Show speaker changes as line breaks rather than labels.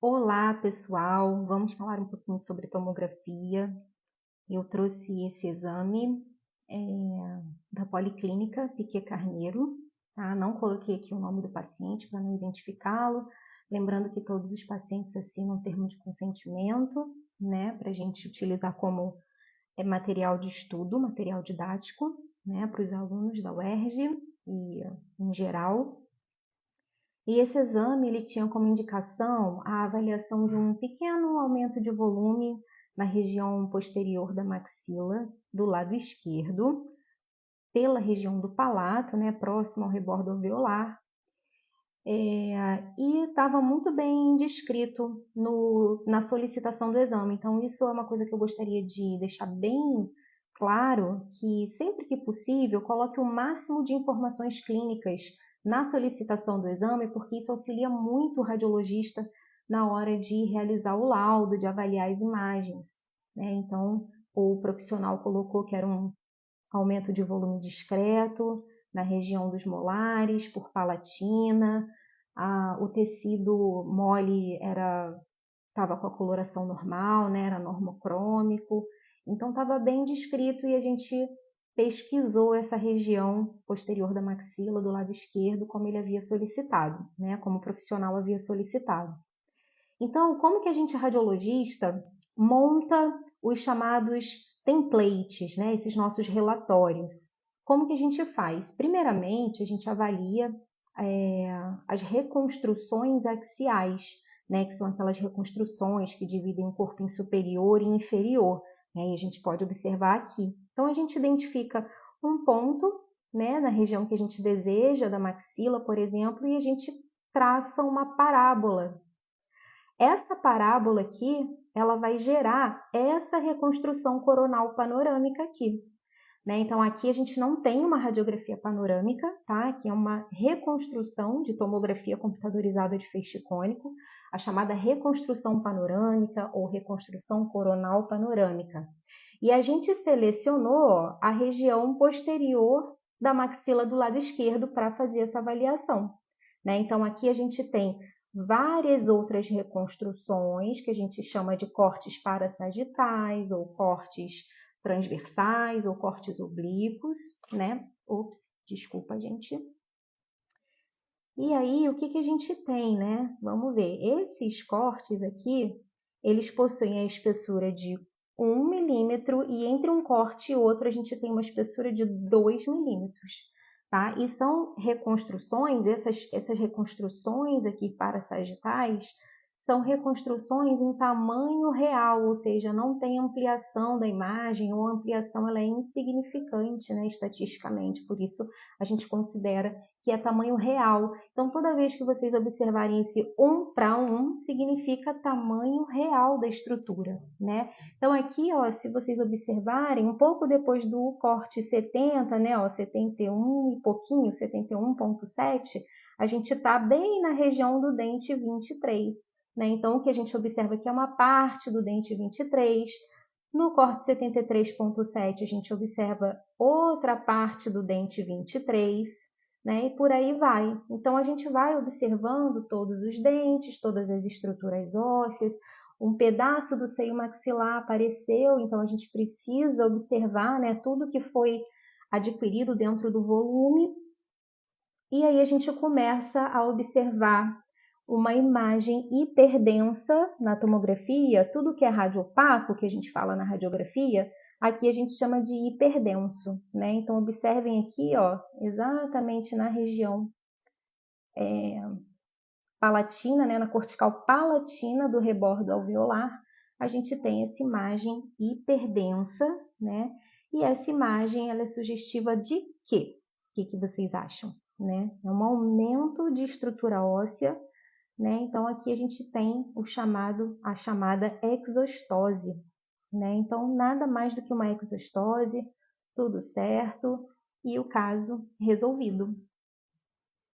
Olá, pessoal! Vamos falar um pouquinho sobre tomografia. Eu trouxe esse exame da Policlínica Piquet Carneiro, tá? Não coloquei aqui o nome do paciente para não identificá-lo. Lembrando que todos os pacientes assinam termo de consentimento, né? Para a gente utilizar como material de estudo, material didático, né? Para os alunos da UERJ e em geral. E esse exame ele tinha como indicação a avaliação de um pequeno aumento de volume na região posterior da maxila, do lado esquerdo, pela região do palato, né, próximo ao rebordo alveolar. E estava muito bem descrito na solicitação do exame. Então, isso é uma coisa que eu gostaria de deixar bem claro, que sempre que possível, coloque o máximo de informações clínicas na solicitação do exame, porque isso auxilia muito o radiologista na hora de realizar o laudo, de avaliar as imagens, né? Então, o profissional colocou que era um aumento de volume discreto na região dos molares, por palatina, o tecido mole estava com a coloração normal, né? Era normocrômico, então estava bem descrito e a gente pesquisou essa região posterior da maxila, do lado esquerdo, como ele havia solicitado, né? Como o profissional havia solicitado. Então, como que a gente, radiologista, monta os chamados templates, né? Esses nossos relatórios? Como que a gente faz? Primeiramente, a gente avalia as reconstruções axiais, né? Que são aquelas reconstruções que dividem o corpo em superior e inferior, né? E a gente pode observar aqui. Então, a gente identifica um ponto, né, na região que a gente deseja, da maxila, por exemplo, e a gente traça uma parábola. Essa parábola aqui, ela vai gerar essa reconstrução coronal panorâmica aqui, né? Então, aqui a gente não tem uma radiografia panorâmica, tá? Aqui é uma reconstrução de tomografia computadorizada de feixe cônico, a chamada reconstrução panorâmica ou reconstrução coronal panorâmica. E a gente selecionou a região posterior da maxila do lado esquerdo para fazer essa avaliação, né? Então, aqui a gente tem várias outras reconstruções que a gente chama de cortes parasagitais ou cortes transversais ou cortes oblíquos, né? Ops, desculpa, gente. E aí, o que a gente tem, né? Vamos ver. Esses cortes aqui, eles possuem a espessura de 1 milímetro e entre um corte e outro a gente tem uma espessura de 2 milímetros, tá? E são reconstruções, essas reconstruções aqui parasagitais, são reconstruções em tamanho real, ou seja, não tem ampliação da imagem, ou a ampliação ela é insignificante, né, estatisticamente, por isso a gente considera que é tamanho real. Então, toda vez que vocês observarem esse 1:1, significa tamanho real da estrutura, né? Então, aqui, ó, se vocês observarem, um pouco depois do corte 70, né, ó, 71 e pouquinho, 71,7, a gente está bem na região do dente 23, né? Então, o que a gente observa aqui é uma parte do dente 23. No corte 73,7, a gente observa outra parte do dente 23, né? E por aí vai. Então, a gente vai observando todos os dentes, todas as estruturas ósseas, um pedaço do seio maxilar apareceu, então a gente precisa observar, né, tudo que foi adquirido dentro do volume. E aí a gente começa a observar uma imagem hiperdensa na tomografia. Tudo que é radiopaco, que a gente fala na radiografia, aqui a gente chama de hiperdenso, né? Então, observem aqui, ó, exatamente na região palatina, né, na cortical palatina do rebordo alveolar, a gente tem essa imagem hiperdensa, né? E essa imagem, ela é sugestiva de quê? O que vocês acham, né? É um aumento de estrutura óssea, né? Então, aqui a gente tem a chamada exostose, né? Então, nada mais do que uma exostose, tudo certo, e o caso resolvido.